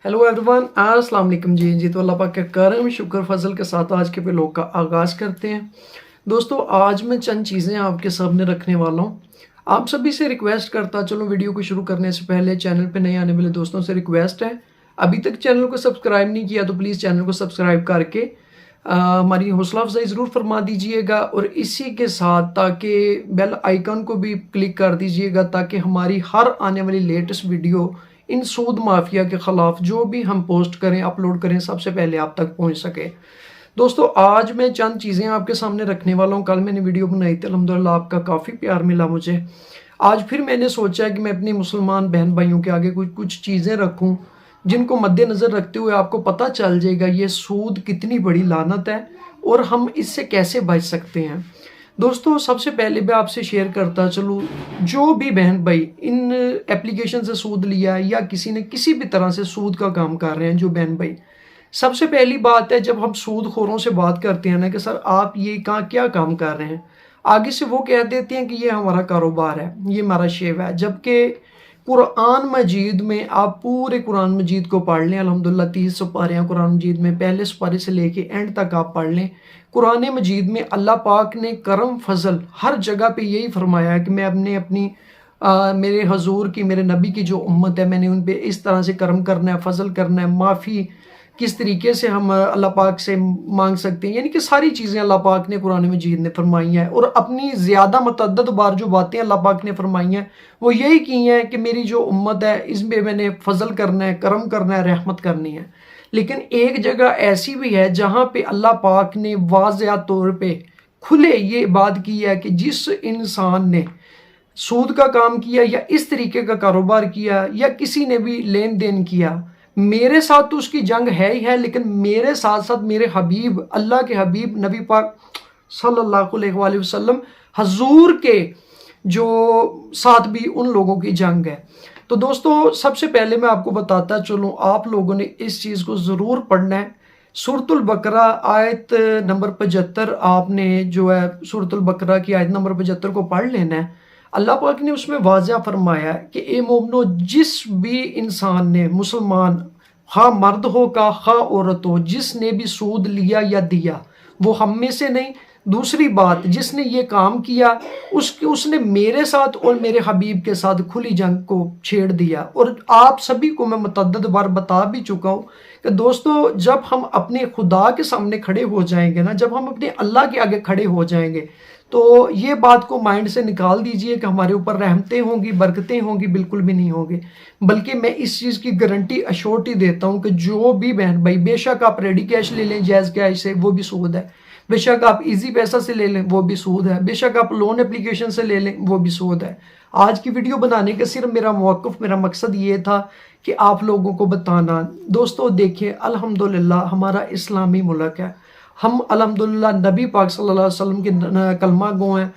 Hello everyone, अस्सलाम वालेकुम जी। तो अल्लाह पाक का करम शुक्र फजल के साथ आज के व्लॉग का आगाज़ करते हैं। दोस्तों, आज मैं चंद चीज़ें आपके सामने रखने वाला हूँ। आप सभी से रिक्वेस्ट करता चलो, वीडियो को शुरू करने से पहले चैनल पे नए आने वाले दोस्तों से रिक्वेस्ट है, अभी तक चैनल को सब्सक्राइब नहीं किया तो प्लीज़ चैनल को सब्सक्राइब करके हमारी हौसला अफजाई ज़रूर फरमा दीजिएगा, और इसी के साथ ताकि बेल आइकन को भी क्लिक कर दीजिएगा ताकि हमारी हर आने वाली लेटेस्ट वीडियो इन सूद माफिया के ख़िलाफ़ जो भी हम पोस्ट करें, अपलोड करें, सबसे पहले आप तक पहुंच सके। दोस्तों, आज मैं चंद चीज़ें आपके सामने रखने वाला हूं। कल मैंने वीडियो बनाई थी, अल्हम्दुलिल्लाह आपका काफ़ी प्यार मिला मुझे। आज फिर मैंने सोचा कि मैं अपनी मुसलमान बहन भाइयों के आगे कुछ चीज़ें रखूं जिनको मद्देनज़र रखते हुए आपको पता चल जाएगा ये सूद कितनी बड़ी लानत है और हम इससे कैसे बच सकते हैं। दोस्तों, सबसे पहले मैं आपसे शेयर करता चलूँ, जो भी बहन भाई इन एप्लीकेशन से सूद लिया है या किसी ने किसी भी तरह से सूद का काम कर रहे हैं, जो बहन भाई, सबसे पहली बात है, जब हम सूद खोरों से बात करते हैं ना कि सर आप ये क्या काम कर रहे हैं, आगे से वो कह देते हैं कि ये हमारा कारोबार है, ये हमारा शेव है। जबकि कुरान मजीद में आप पूरे कुरान मजीद को पढ़ लें, अल्हम्दुलिल्लाह 30 पारे हैं कुरान मजीद में, पहले पारे से लेके एंड तक आप पढ़ लें। कुरान मजीद में अल्लाह पाक ने करम फजल हर जगह पे यही फरमाया है कि मैं अपनी मेरे हजूर की, मेरे नबी की जो उम्मत है, मैंने उन पे इस तरह से करम करना है, फजल करना है, माफ़ी किस तरीके से हम अल्लाह पाक से मांग सकते हैं, यानी कि सारी चीज़ें अल्लाह पाक ने कुरान मजीद ने फरमाई हैं। और अपनी ज़्यादा मतअद्दद बार जो बातें अल्लाह पाक ने फरमाई हैं वो यही की हैं कि मेरी जो उम्मत है इसमें मैंने फजल करना है, करम करना है, रहमत करनी है। लेकिन एक जगह ऐसी भी है जहाँ पे अल्लाह पाक ने वाज़ेह तौर पे खुले ये बात की है कि जिस इंसान ने सूद का काम किया या इस तरीके का कारोबार किया या किसी ने भी लेन देन किया, मेरे साथ तो उसकी जंग है ही है, लेकिन मेरे साथ साथ मेरे हबीब, अल्लाह के हबीब नबी पाक सल्लल्लाहु अलैहि वसल्लम हजूर के जो साथ भी उन लोगों की जंग है। तो दोस्तों, सबसे पहले मैं आपको बताता चलूँ, आप लोगों ने इस चीज़ को ज़रूर पढ़ना है। सूरतुल बकरा आयत नंबर 75, आपने जो है सूरतुल बकरा की आयत नंबर 75 को पढ़ लेना है। अल्लाह पाक ने उसमें वाज़ा फरमाया कि ए मोमनो, जिस भी इंसान ने, मुसलमान खा मर्द हो का खा औरत हो, जिसने भी सूद लिया या दिया, वो हम में से नहीं। दूसरी बात, जिसने ये काम किया उसने मेरे साथ और मेरे हबीब के साथ खुली जंग को छेड़ दिया। और आप सभी को मैं मुतअद्दिद बार बता भी चुका हूँ कि दोस्तों, जब हम अपने खुदा के सामने खड़े हो जाएंगे ना, जब हम अपने अल्लाह के आगे खड़े हो जाएंगे, तो ये बात को माइंड से निकाल दीजिए कि हमारे ऊपर रहमतें होंगी, बरकतें होंगी, बिल्कुल भी नहीं होंगी। बल्कि मैं इस चीज़ की गारंटी अश्योरिटी देता हूँ कि जो भी बहन भाई, बेशक आप रेडी कैश ले लें जायज़ कैश से, वो भी सूद है। बेशक आप इजी पैसा से ले लें, वो भी सूद है। बेशक आप लोन एप्लीकेशन से ले लें, वो भी सूद है। आज की वीडियो बनाने का सिर्फ मेरा मौक़िफ़, मेरा मकसद ये था कि आप लोगों को बताना। दोस्तों देखिए, अल्हम्दुलिल्लाह हमारा इस्लामी मुल्क है, हम अल्हम्दुलिल्लाह नबी पाक सल्लल्लाहु अलैहि वसल्लम के कलमा गो हैं,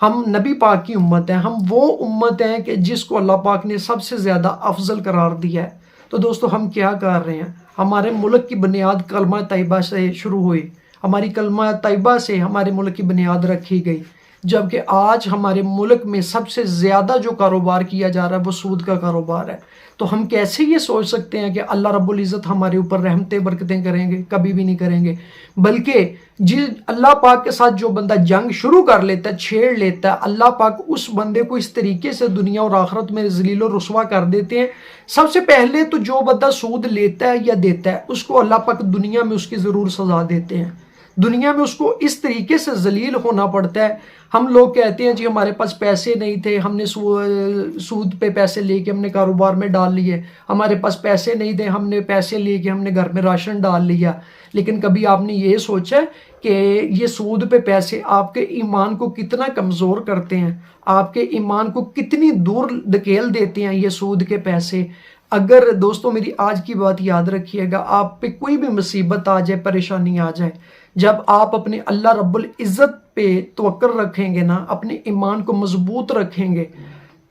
हम नबी पाक की उम्मत हैं, हम वो उम्मत हैं कि जिसको अल्लाह पाक ने सबसे ज़्यादा अफजल करार दिया है। तो दोस्तों, हम क्या कर रहे हैं? हमारे मुल्क की बुनियाद कलमा तैयबा से शुरू हुई, हमारी कलमा तैयबा से हमारे मुल्क की बुनियाद रखी गई। जबकि आज हमारे मुल्क में सबसे ज़्यादा जो कारोबार किया जा रहा है वो सूद का कारोबार है। तो हम कैसे ये सोच सकते हैं कि अल्लाह रब्बुल इज़्ज़त हमारे ऊपर रहमतें बरकतें करेंगे? कभी भी नहीं करेंगे। बल्कि जिस अल्लाह पाक के साथ जो बंदा जंग शुरू कर लेता है, छेड़ लेता है, अल्लाह पाक उस बंदे को इस तरीके से दुनिया और आखिरत में ज़लील और रुस्वा कर देते हैं। सबसे पहले तो जो बंदा सूद लेता है या देता है, उसको अल्लाह पाक दुनिया में उसकी ज़रूर सज़ा देते हैं। दुनिया में उसको इस तरीके से जलील होना पड़ता है। हम लोग कहते हैं जी हमारे पास पैसे नहीं थे, हमने सूद पे पैसे लेके हमने कारोबार में डाल लिए, हमारे पास पैसे नहीं थे, हमने पैसे लेके हमने घर में राशन डाल लिया। लेकिन कभी आपने ये सोचा कि ये सूद पे पैसे आपके ईमान को कितना कमज़ोर करते हैं, आपके ईमान को कितनी दूर धकेल देते हैं ये सूद के पैसे। अगर दोस्तों मेरी आज की बात याद रखिएगा, आप पे कोई भी मुसीबत आ जाए, परेशानी आ जाए, जब आप अपने अल्लाह रब्बुल इज़्ज़त पे तवक्कुल रखेंगे ना, अपने ईमान को मजबूत रखेंगे,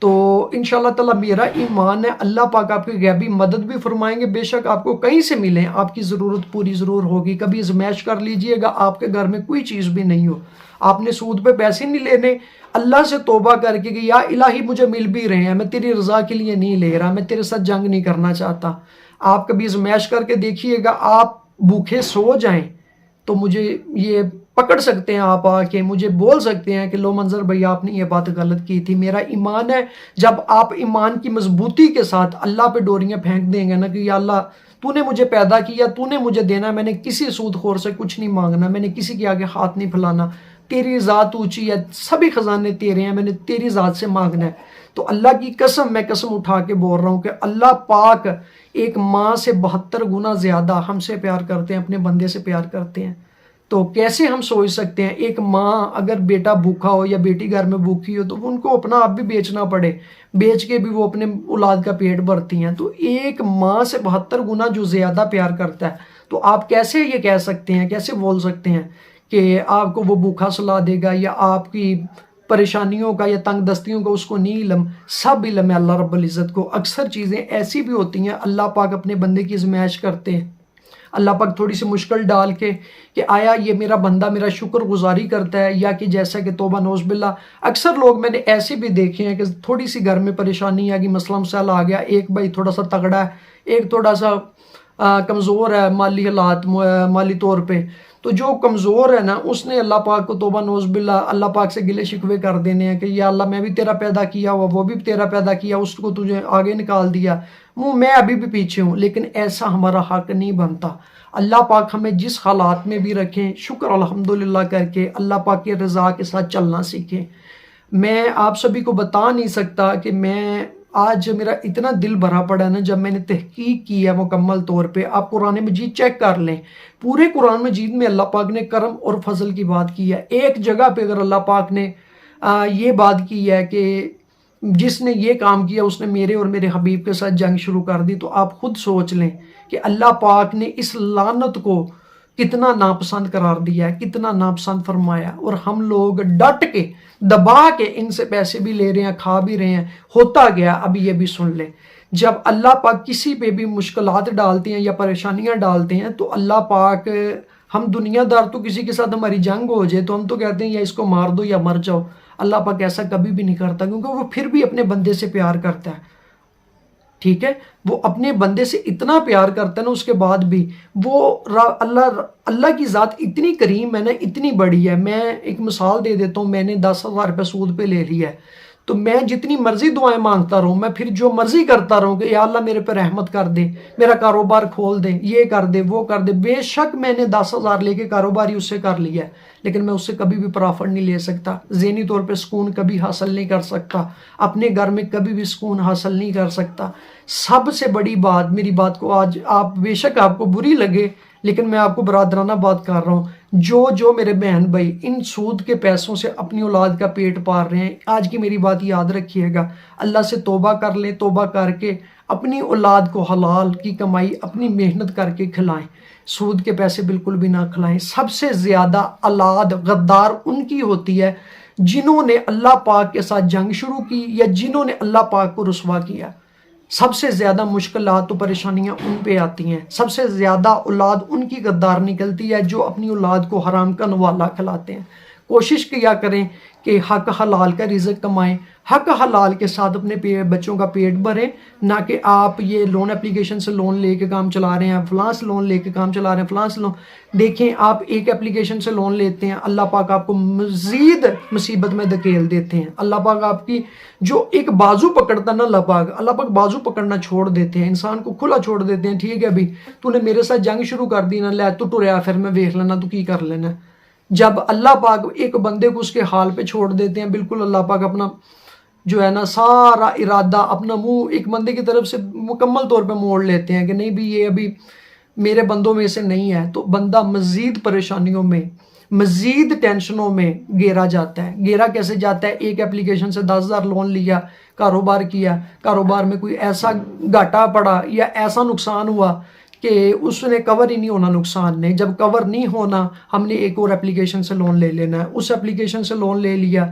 तो इंशाअल्लाह ताला मेरा ईमान है अल्लाह पाक आपकी गैबी मदद भी फरमाएंगे। बेशक आपको कहीं से मिले, आपकी ज़रूरत पूरी ज़रूर होगी। कभी आज़माइश कर लीजिएगा, आपके घर में कोई चीज़ भी नहीं हो, आपने सूद पे पैसे नहीं लेने, अल्लाह से तौबा करके कि या इलाही मुझे मिल भी रहे हैं, मैं तेरी रज़ा के लिए नहीं ले रहा, मैं तेरे साथ जंग नहीं करना चाहता। آپ کبھی ازمائش کر کے دیکھیے گا، آپ بھوکے سو جائیں تو مجھے یہ پکڑ سکتے ہیں، آپ آ کے مجھے بول سکتے ہیں کہ لو منظر بھائی آپ نے یہ بات غلط کی تھی۔ میرا ایمان ہے، جب آپ ایمان کی مضبوطی کے ساتھ اللہ پہ ڈوریاں پھینک دیں گے نا کہ یا اللہ تو نے مجھے پیدا کیا، تو نے مجھے دینا، میں نے کسی سود خور سے کچھ نہیں مانگنا، میں نے کسی کے آگے ہاتھ نہیں پھیلانا، تیری ذات اونچی ہے، سبھی خزانے تیرے ہیں، میں نے تیری ذات سے مانگنا ہے۔ تو اللہ کی قسم، میں قسم اٹھا کے بول رہا ہوں کہ اللہ پاک ایک ماں سے 72 گنا زیادہ ہم سے پیار کرتے ہیں، اپنے بندے سے پیار کرتے ہیں۔ تو کیسے ہم سوچ سکتے ہیں ایک ماں اگر بیٹا بھوکا ہو یا بیٹی گھر میں بھوکی ہو تو ان کو اپنا آپ بھی بیچنا پڑے، بیچ کے بھی وہ اپنے اولاد کا پیٹ بھرتی ہیں، تو ایک ماں سے 72 گنا جو زیادہ پیار کرتا ہے، تو آپ کیسے یہ کہہ سکتے ہیں، کیسے بول سکتے ہیں کہ آپ کو وہ بھوکا سلا دے گا یا آپ کی پریشانیوں کا یا تنگ دستیوں کا اس کو نہیں علم؟ سب علم ہے اللہ رب العزت کو۔ اکثر چیزیں ایسی بھی ہوتی ہیں اللہ پاک اپنے بندے کی ازمائش کرتے ہیں، اللہ پاک تھوڑی سی مشکل ڈال کے کہ آیا یہ میرا بندہ میرا شکر گزاری کرتا ہے، یا کہ جیسا کہ توبہ نوز باللہ اکثر لوگ میں نے ایسے بھی دیکھے ہیں کہ تھوڑی سی گھر میں پریشانی آ گئی، مسئلہ مسائل آ گیا، ایک بھائی تھوڑا سا تگڑا ہے، ایک تھوڑا سا کمزور ہے مالی حالات مالی طور پہ، تو جو کمزور ہے نا اس نے اللہ پاک کو توبہ نوز باللہ اللہ پاک سے گلے شکوے کر دینے ہیں کہ یا اللہ میں بھی تیرا پیدا کیا ہوا، وہ بھی تیرا پیدا کیا، اس کو تجھے آگے نکال دیا، میں ابھی بھی پیچھے ہوں۔ لیکن ایسا ہمارا حق نہیں بنتا۔ اللہ پاک ہمیں جس حالات میں بھی رکھیں شکر الحمدللہ کر کے اللہ پاک کی رضا کے ساتھ چلنا سیکھیں۔ میں آپ سبھی کو بتا نہیں سکتا کہ میں آج میرا اتنا دل بھرا پڑا ہے نا، جب میں نے تحقیق کی ہے مکمل طور پہ، آپ قرآن مجید چیک کر لیں، پورے قرآن مجید میں اللہ پاک نے کرم اور فضل کی بات کی ہے۔ ایک جگہ پہ اگر اللہ پاک نے یہ بات کی ہے کہ جس نے یہ کام کیا اس نے میرے اور میرے حبیب کے ساتھ جنگ شروع کر دی، تو آپ خود سوچ لیں کہ اللہ پاک نے اس لعنت کو کتنا ناپسند قرار دیا ہے، کتنا ناپسند فرمایا، اور ہم لوگ ڈٹ کے دبا کے ان سے پیسے بھی لے رہے ہیں، کھا بھی رہے ہیں۔ ہوتا گیا ابھی یہ بھی سن لیں، جب اللہ پاک کسی پہ بھی مشکلات ڈالتے ہیں یا پریشانیاں ڈالتے ہیں تو اللہ پاک، ہم دنیا دار تو کسی کے ساتھ ہماری جنگ ہو جائے تو ہم تو کہتے ہیں یا اس کو مار دو یا مر جاؤ، اللہ پاک ایسا کبھی بھی نہیں کرتا، کیونکہ وہ پھر بھی اپنے بندے سے پیار کرتا ہے۔ ٹھیک ہے، وہ اپنے بندے سے اتنا پیار کرتا ہے نا، اس کے بعد بھی وہ اللہ کی ذات اتنی کریم ہے نا، اتنی بڑی ہے۔ میں ایک مثال دے دیتا ہوں، میں نے 10,000 روپے سود پہ لے لیا ہے، تو میں جتنی مرضی دعائیں مانگتا رہوں، میں پھر جو مرضی کرتا رہوں کہ یا اللہ میرے پہ رحمت کر دے، میرا کاروبار کھول دے، یہ کر دے وہ کر دے، بے شک میں نے 10,000 لے کے کاروبار ہی اس سے کر لیا ہے، لیکن میں اس سے کبھی بھی پرافٹ نہیں لے سکتا، ذہنی طور پہ سکون کبھی حاصل نہیں کر سکتا، اپنے گھر میں کبھی بھی سکون حاصل نہیں کر سکتا۔ سب سے بڑی بات، میری بات کو آج آپ بے شک آپ کو بری لگے، لیکن میں آپ کو برادرانہ بات کر رہا ہوں، جو میرے بہن بھائی ان سود کے پیسوں سے اپنی اولاد کا پیٹ پال رہے ہیں، آج کی میری بات یاد رکھیے گا، اللہ سے توبہ کر لیں، توبہ کر کے اپنی اولاد کو حلال کی کمائی اپنی محنت کر کے کھلائیں، سود کے پیسے بالکل بھی نہ کھلائیں۔ سب سے زیادہ اولاد غدار ان کی ہوتی ہے جنہوں نے اللہ پاک کے ساتھ جنگ شروع کی یا جنہوں نے اللہ پاک کو رسوا کیا۔ سب سے زیادہ مشکلات و پریشانیاں ان پہ آتی ہیں، سب سے زیادہ اولاد ان کی غدار نکلتی ہے جو اپنی اولاد کو حرام کا نوالا کھلاتے ہیں۔ کوشش کیا کریں کہ حق حلال کا رزق کمائیں، حق حلال کے ساتھ اپنے بچوں کا پیٹ بھریں، نہ کہ آپ یہ لون اپلیکیشن سے لون لے کے کام چلا رہے ہیں، فلاں سے لون لے کے کام چلا رہے ہیں، فلاں سے لون۔ دیکھیں آپ ایک اپلیکیشن سے لون لیتے ہیں، اللہ پاک آپ کو مزید مصیبت میں دھکیل دیتے ہیں۔ اللہ پاک آپ کی جو ایک بازو پکڑتا نا، اللہ پاک بازو پکڑنا چھوڑ دیتے ہیں، انسان کو کھلا چھوڑ دیتے ہیں۔ ٹھیک ہے ابھی تو نے میرے ساتھ جنگ شروع کر دی نا، لے تو ٹریا پھر میں دیکھ لینا تو کی کر لینا۔ جب اللہ پاک ایک بندے کو اس کے حال پہ چھوڑ دیتے ہیں، بالکل اللہ پاک اپنا جو ہے نا سارا ارادہ، اپنا منہ ایک بندے کی طرف سے مکمل طور پہ موڑ لیتے ہیں کہ نہیں بھی یہ ابھی میرے بندوں میں سے نہیں ہے، تو بندہ مزید پریشانیوں میں، مزید ٹینشنوں میں گھیرا جاتا ہے۔ گھیرا کیسے جاتا ہے؟ ایک اپلیکیشن سے 10,000 لون لیا، کاروبار کیا، کاروبار میں کوئی ایسا گھاٹا پڑا یا ایسا نقصان ہوا کہ اس نے کور ہی نہیں ہونا، نقصان نے جب کور نہیں ہونا، ہم نے ایک اور اپلیکیشن سے لون لے لینا ہے، اس اپلیکیشن سے لون لے لیا،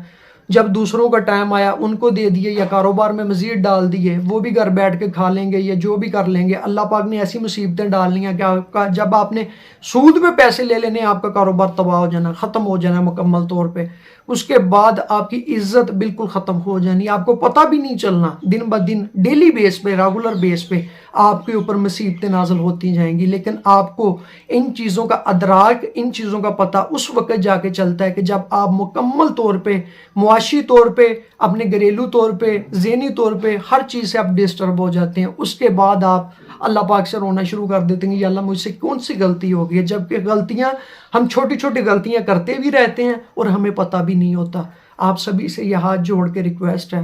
जब दूसरों का टाइम आया उनको दे दिए या कारोबार में मजीद डाल दिए, वो भी घर बैठ के खा लेंगे या जो भी कर लेंगे। अल्लाह पाक ने ऐसी मुसीबतें डालनी है कि आपका जब आपने सूद पे पैसे ले लेने, आपका कारोबार तबाह हो जाना, ख़त्म हो जाना मुकम्मल तौर पे। उसके बाद आपकी इज्जत बिल्कुल ख़त्म हो जानी, आपको पता भी नहीं चलना। दिन ब दिन डेली बेस पे, रेगुलर बेस पे आपके ऊपर मुसीबतें नाज़िल होती जाएंगी। लेकिन आपको इन चीज़ों का अदराक, इन चीज़ों का पता उस वक्त जाके चलता है कि जब आप मुकम्मल तौर पे, मुआशी तौर पे, अपने घरेलू तौर पे, ज़हनी तौर पे हर चीज़ से आप डिस्टर्ब हो जाते हैं। उसके बाद आप अल्लाह पाक से रोना शुरू कर देते हैं, या अल्लाह मुझसे कौन सी गलती हो गई है। जबकि गलतियां, हम छोटी छोटी गलतियां करते भी रहते हैं और हमें पता भी नहीं होता। आप सभी से यह हाथ जोड़ के रिक्वेस्ट है,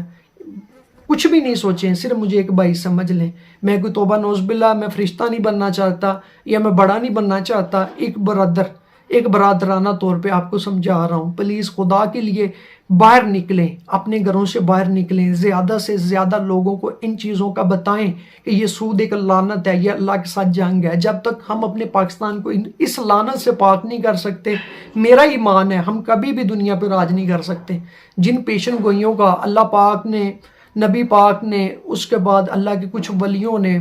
कुछ भी नहीं सोचें, सिर्फ मुझे एक भाई समझ लें। मैं कोई तौबा नौज़बिल्ला, मैं फरिश्ता नहीं बनना चाहता या मैं बड़ा नहीं बनना चाहता। एक बरादराना तौर पे आपको समझा रहा हूँ, प्लीज़ खुदा के लिए बाहर निकलें, अपने घरों से बाहर निकलें, ज़्यादा से ज़्यादा लोगों को इन चीज़ों का बताएं कि ये सूद एक लानत है, ये अल्लाह के साथ जंग है। जब तक हम अपने पाकिस्तान को इस लानत से पाक नहीं कर सकते, मेरा ईमान है हम कभी भी दुनिया पर राज नहीं कर सकते। जिन पेशन गोइयों का अल्लाह पाक ने, नबी पाक ने, उसके बाद अल्लाह के कुछ वलियों ने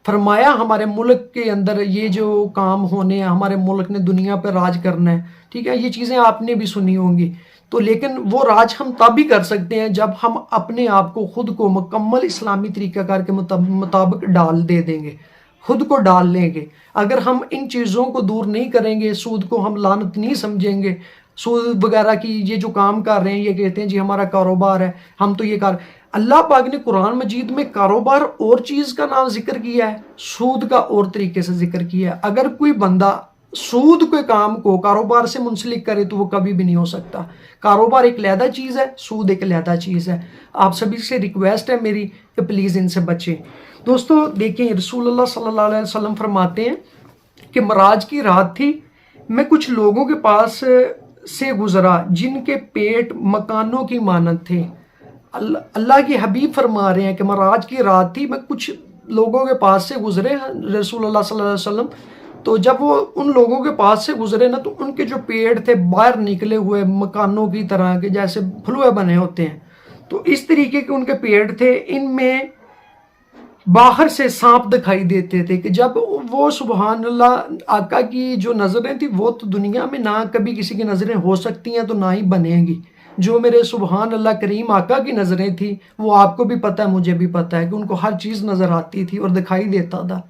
फरमाया हमारे मुल्क के अंदर ये जो काम होने हैं, हमारे मुल्क ने दुनिया पर राज करना है, ठीक है, ये चीज़ें आपने भी सुनी होंगी। तो लेकिन वो राज हम तब भी कर सकते हैं जब हम अपने आप को, खुद को मुकम्मल इस्लामी तरीक़ाकार के मुताबिक डाल दे देंगे, खुद को डाल लेंगे। अगर हम इन चीज़ों को दूर नहीं करेंगे, सूद को हम लानत नहीं समझेंगे, सूद वगैरह की ये जो काम कर रहे हैं, ये कहते हैं जी हमारा कारोबार है, हम तो ये कर, अल्लाह पाक ने कुरान मजीद में कारोबार और चीज़ का नाम जिक्र किया है, सूद का और तरीके से जिक्र किया है। अगर कोई बंदा सूद के काम को कारोबार से मुंसलिक करे तो वो कभी भी नहीं हो सकता। कारोबार एक लहदा चीज़ है, सूद एक लहदा चीज़ है। आप सभी से रिक्वेस्ट है मेरी कि प्लीज़ इनसे बचें। दोस्तों देखिए, रसूलुल्लाह सल्लल्लाहु अलैहि वसल्लम फरमाते हैं कि मराज की रात थी, मैं कुछ लोगों के पास से गुजरा जिनके पेट मकानों की मानद थे। अल्लाह के हबीब फरमा रहे हैं कि मराज की रात थी, मैं कुछ लोगों के पास से गुजरे, रसूलुल्लाह सल्लल्लाहु अलैहि वसल्लम। तो जब वो उन लोगों के पास से गुजरे ना, तो उनके जो पेट थे बाहर निकले हुए मकानों की तरह के, जैसे फलुए बने होते हैं, तो इस तरीके के उनके पेट थे। इनमें बाहर से सांप दिखाई देते थे कि जब वो सुबहान अल्लाह आका की जो नज़रें थी, वो तो दुनिया में ना कभी किसी की नज़रें हो सकती हैं तो ना ही बनेंगी। जो मेरे सुबहान अल्लाह करीम आका की नज़रें थी, वो आपको भी पता है, मुझे भी पता है कि उनको हर चीज़ नज़र आती थी और दिखाई देता था।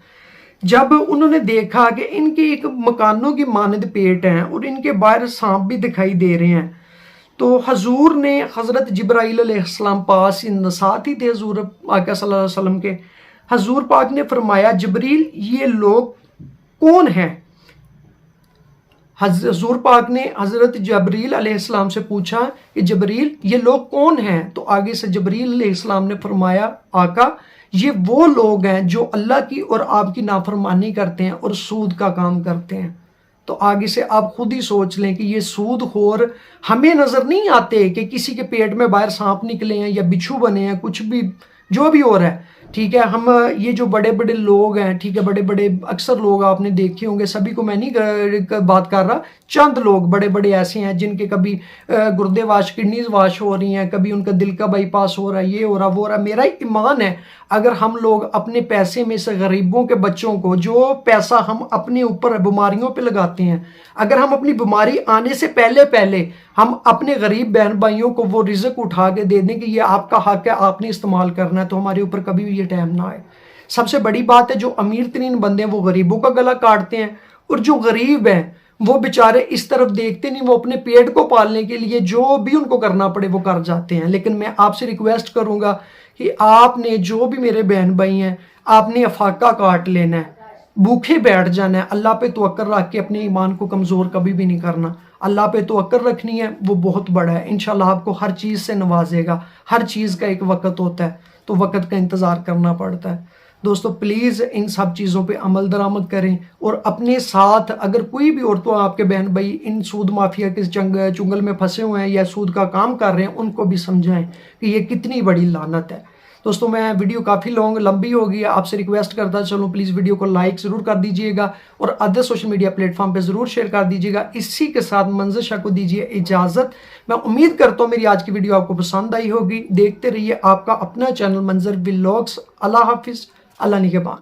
जब उन्होंने देखा कि इनके एक मकानों की मानद पेट हैं और इनके बाहर सांप भी दिखाई दे रहे हैं, तो हजूर ने हज़रत जिब्राईल अलैहिस्सलाम पास साथ ही थे हजूर आका सल्लल्लाहु अलैहि वसल्लम के। हजूर पाक ने फरमाया, जिब्रील ये लोग कौन हैं? हजूर पाक ने हज़रत जिब्रील अलैहिस्सलाम से पूछा कि जिब्रील ये लोग कौन हैं? तो आगे से जिब्रील अलैहिस्सलाम ने फरमाया, आका ये वो लोग हैं जो अल्लाह की और आपकी नाफरमानी करते हैं और सूद का काम करते हैं। तो आगे से आप खुद ही सोच लें कि ये सूदखोर हमें नज़र नहीं आते कि किसी के पेट में बाहर सांप निकले हैं या बिच्छू बने हैं, कुछ भी जो भी हो रहा है, ठीक है। हम ये जो बड़े बड़े लोग हैं, ठीक है, बड़े बड़े अक्सर लोग आपने देखे होंगे, सभी को मैं नहीं बात कर रहा, चंद लोग बड़े बड़े ऐसे हैं जिनके कभी गुर्दे वाश, किडनीज वाश हो रही हैं, कभी उनका दिल का बाईपास हो रहा है, ये हो रहा वो हो रहा। मेरा ईमान है अगर हम लोग अपने पैसे में से गरीबों के बच्चों को, जो पैसा हम अपने ऊपर बीमारियों पे लगाते हैं, अगर हम अपनी बीमारी आने से पहले पहले हम अपने गरीब बहन भाइयों को वो रिज़्क उठा के दे दें कि ये आपका हक है, आपने इस्तेमाल करना है, तो हमारे ऊपर कभी भी ये टाइम ना आए। सबसे बड़ी बात है, जो अमीर तरीन बंदे हैं वो गरीबों का गला काटते हैं, और जो गरीब हैं वो बेचारे इस तरफ देखते नहीं, वो अपने पेट को पालने के लिए जो भी उनको करना पड़े वो कर जाते हैं। लेकिन मैं आपसे रिक्वेस्ट करूंगा कि आपने, जो भी मेरे बहन भाई हैं, आपने अफाका काट लेना है, भूखे बैठ जाना है, अल्लाह पे तवक्कल रख के अपने ईमान को कमज़ोर कभी भी नहीं करना। अल्लाह पे तवक्कल रखनी है, वो बहुत बड़ा है, इंशाल्लाह आपको हर चीज़ से नवाजेगा। हर चीज़ का एक वक़्त होता है, तो वक़्त का इंतज़ार करना पड़ता है। दोस्तों प्लीज़ इन सब चीज़ों पे अमल दरामद करें, और अपने साथ अगर कोई भी औरतों आपके बहन भाई इन सूद माफिया के चुंगल में फंसे हुए हैं या सूद का काम कर रहे हैं, उनको भी समझाएं कि ये कितनी बड़ी लानत है। دوستوں میں ویڈیو کافی لمبی ہوگی ہے، آپ سے ریکویسٹ کرتا چلوں پلیز ویڈیو کو لائک ضرور کر دیجئے گا اور other social media plate form پہ ضرور شیئر کر دیجئے گا۔ اسی کے ساتھ منظر شاہ کو دیجئے اجازت۔ میں امید کرتا ہوں میری آج کی ویڈیو آپ کو پسند آئی ہوگی۔ دیکھتے رہیے آپ کا اپنا چینل منظر ولاگز۔ اللہ حافظ، اللہ نگہبان۔